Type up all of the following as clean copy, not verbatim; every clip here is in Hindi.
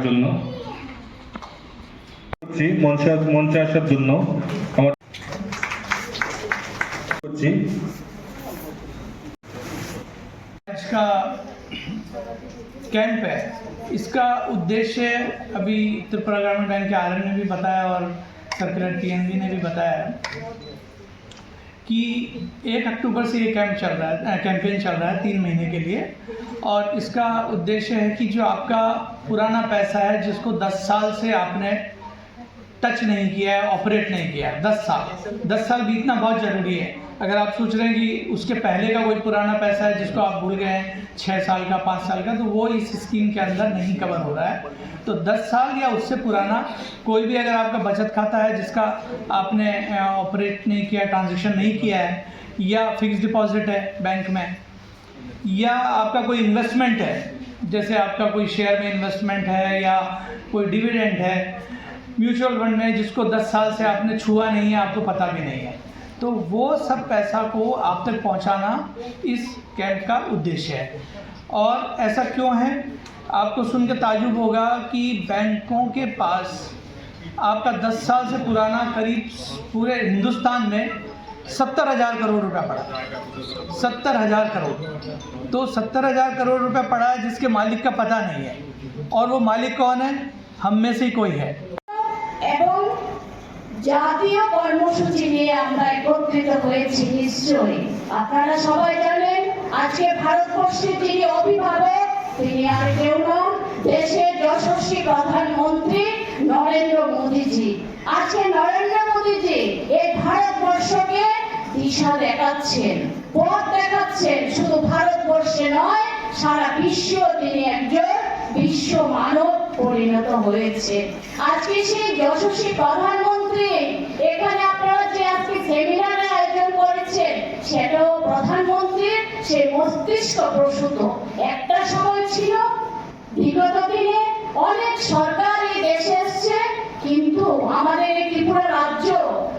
জন্য মঞ্চে আসার জন্য আমার করছি। इसका कैंप है, इसका उद्देश्य अभी त्रिपुरा ग्रामीण बैंक के आरएन ने भी बताया और सर्कुलर टीएनबी ने भी बताया कि 1 अक्टूबर से ये कैंप चल रहा है, कैंपेन चल रहा है 3 महीने के लिए। और इसका उद्देश्य है कि जो आपका पुराना पैसा है जिसको 10 साल से आपने टच नहीं किया है, ऑपरेट नहीं किया है, 10 साल बीतना बहुत ज़रूरी है। अगर आप सोच रहे हैं कि उसके पहले का कोई पुराना पैसा है जिसको आप भूल गए हैं 6 साल का 5 साल का, तो वो इस स्कीम के अंदर नहीं कवर हो रहा है। तो 10 साल या उससे पुराना कोई भी अगर आपका बचत खाता है जिसका आपने ऑपरेट नहीं किया, ट्रांजेक्शन नहीं किया है, या फिक्स डिपॉजिट है बैंक में, या आपका कोई इन्वेस्टमेंट है, जैसे आपका कोई शेयर में इन्वेस्टमेंट है या कोई डिविडेंड है म्यूचुअल फंड में, जिसको 10 साल से आपने छुआ नहीं है, आपको पता भी नहीं है, तो वो सब पैसा को आप तक पहुंचाना इस कैंप का उद्देश्य है। और ऐसा क्यों है, आपको सुन के ताज्जुब होगा कि बैंकों के पास आपका 10 साल से पुराना करीब पूरे हिंदुस्तान में 70,000 करोड़ रुपया पड़ा, 70,000 करोड़। तो 70,000 करोड़ रुपया पड़ा है जिसके मालिक का पता नहीं है, और वो मालिक कौन है? हम में से ही कोई है। এবং জাতীয় কর্মসূচি নিয়ে আমরা একত্রিত হয়েছি। নিশ্চয়ই আপনারা সবাই জানেন আজকে ভারতবর্ষের যিনি অভিভাবক তিনি আর কেউ নন, দেশের যশস্বী প্রধানমন্ত্রী নরেন্দ্র মোদীজি। আজকে নরেন্দ্র মোদীজি এই ভারতবর্ষকে দিশা দেখাচ্ছেন, পথ দেখাচ্ছেন। শুধু ভারতবর্ষে নয়, সারা বিশ্ব তিনি একজন বিশ্ব মানব পরিণত হয়েছে। আজকে সেই যশস্বী প্রধানমন্ত্রী এখানে আপনারা যে আজকে সেমিনারের আয়োজন করেছেন সেটাও প্রধানমন্ত্রীর সেই মস্তিষ্ক প্রসূত। একটা সময় ছিল, বিগত দিনে অনেক সরকার এই দেশে এসছে, কিন্তু আমাদের এই ত্রিপুরা রাজ্য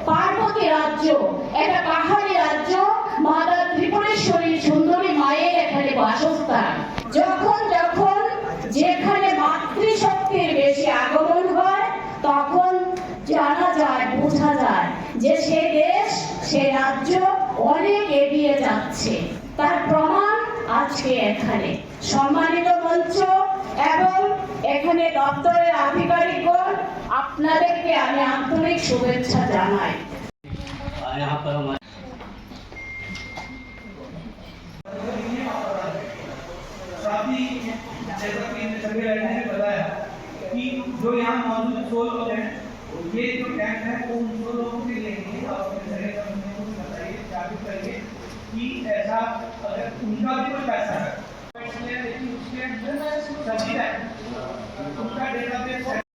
পার্বতী রাজ্য, একটা পাহাড়ি রাজ্য, মাতা ত্রিপুরেশ্বরী সুন্দরী মায়ের এখানে বাসস্থান। যখন যখন যেখানে মাতৃশক্তির বেশি আগমন হয় তখন জানা যায়, বোঝা যায় যে সে দেশ, সে রাজ্য অনেক এগিয়ে যাচ্ছে। তার প্রমাণ আজকে এখানে। সম্মানিত মঞ্চ এবং এখানে দপ্তরের আধিকারিকগণ, আপনাদেরকে আমি আন্তরিক শুভেচ্ছা জানাই। जैसा कि सभी लड़ने ने बताया कि जो यहाँ मौजूद 100 लोग हैं, ये जो कैंप है वो उन 100 लोगों के लिए ही है। और बताइए, जागरूक करिए कि ऐसा अगर उनका भी कोई पैसा